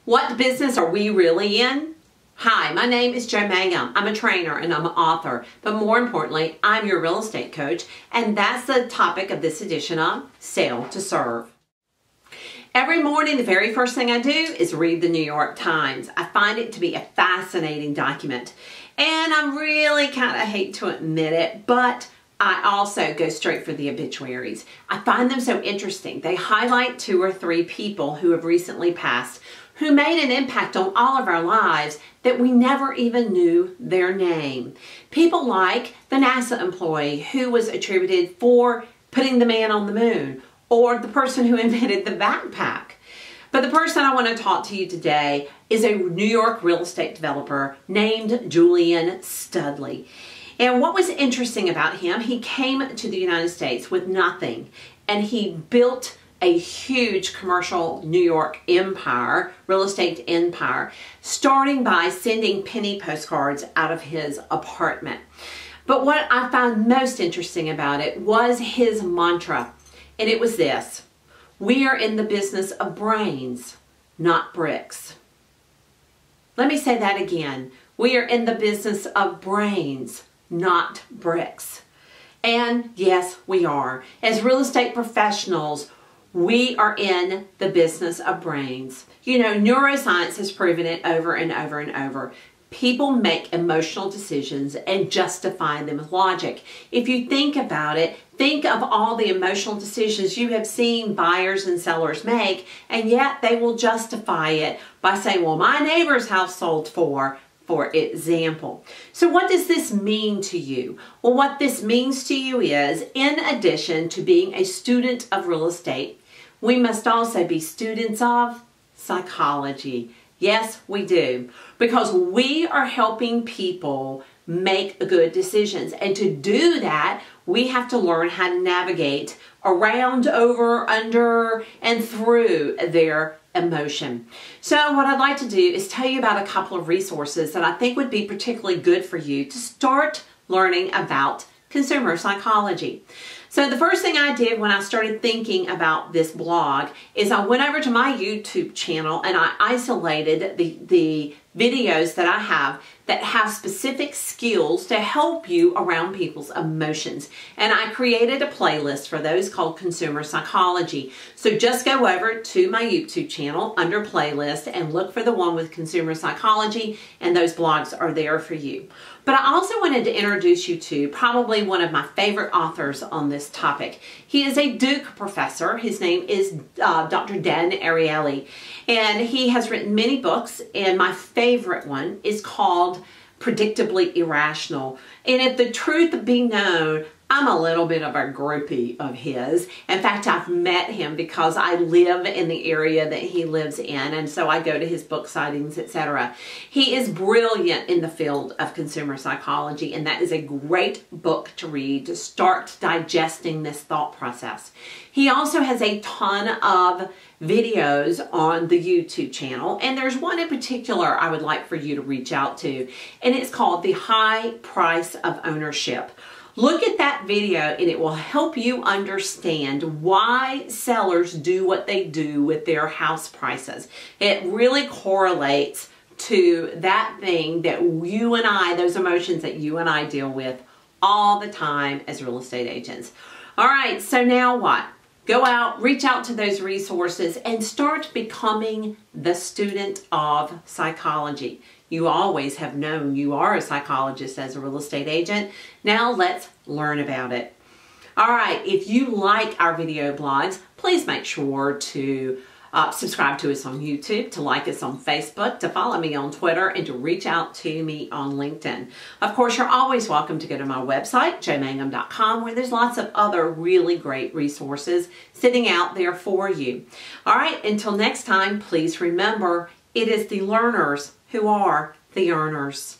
What business are we really in? Hi, my name is Jo Mangum. I'm a trainer and I'm an author, but more importantly, I'm your real estate coach, and that's the topic of this edition of Sale to Serve. Every morning, the very first thing I do is read the New York Times. I find it to be a fascinating document, and I really kind of hate to admit it, but I also go straight for the obituaries. I find them so interesting. They highlight 2 or 3 people who have recently passed, who made an impact on all of our lives that we never even knew their name. People like the NASA employee who was attributed for putting the man on the moon, or the person who invented the backpack. But the person I want to talk to you today is a New York real estate developer named Julian Studley. And what was interesting about him, he came to the United States with nothing, and he built a huge commercial New York empire, real estate empire, starting by sending penny postcards out of his apartment. But what I found most interesting about it was his mantra, and it was this: we are in the business of brains, not bricks. Let me say that again. We are in the business of brains, not bricks. And yes, we are. As real estate professionals, we are in the business of brains. You know, neuroscience has proven it over and over and over. People make emotional decisions and justify them with logic. If you think about it, think of all the emotional decisions you have seen buyers and sellers make, and yet they will justify it by saying, well, my neighbor's house sold for example. So what does this mean to you? Well, what this means to you is, in addition to being a student of real estate, we must also be students of psychology. Yes, we do. Because we are helping people make good decisions. And to do that, we have to learn how to navigate around, over, under, and through their emotion. So what I'd like to do is tell you about a couple of resources that I think would be particularly good for you to start learning about consumer psychology. So the first thing I did when I started thinking about this blog is I went over to my YouTube channel and I isolated the videos that I have that have specific skills to help you around people's emotions. And I created a playlist for those called Consumer Psychology. So just go over to my YouTube channel under playlist and look for the one with Consumer Psychology, and those blogs are there for you. But I also wanted to introduce you to probably one of my favorite authors on this topic. He is a Duke professor. His name is Dr. Dan Ariely, and he has written many books, and my favorite one is called Predictably Irrational. And if the truth be known, I'm a little bit of a groupie of his. In fact, I've met him because I live in the area that he lives in, and so I go to his book sightings, etc. He is brilliant in the field of consumer psychology, and that is a great book to read to start digesting this thought process. He also has a ton of videos on the YouTube channel, and there's one in particular I would like for you to reach out to, and it's called The High Price of Ownership. Look at that video and it will help you understand why sellers do what they do with their house prices. It really correlates to that thing that you and I, those emotions that you and I deal with all the time as real estate agents. All right, so now what? Go out, reach out to those resources, and start becoming the student of psychology. You always have known you are a psychologist as a real estate agent. Now let's learn about it. All right, if you like our video blogs, please make sure to subscribe to us on YouTube, to like us on Facebook, to follow me on Twitter, and to reach out to me on LinkedIn. Of course, you're always welcome to go to my website, jomangum.com, where there's lots of other really great resources sitting out there for you. All right, until next time, please remember, it is the learners who are the earners.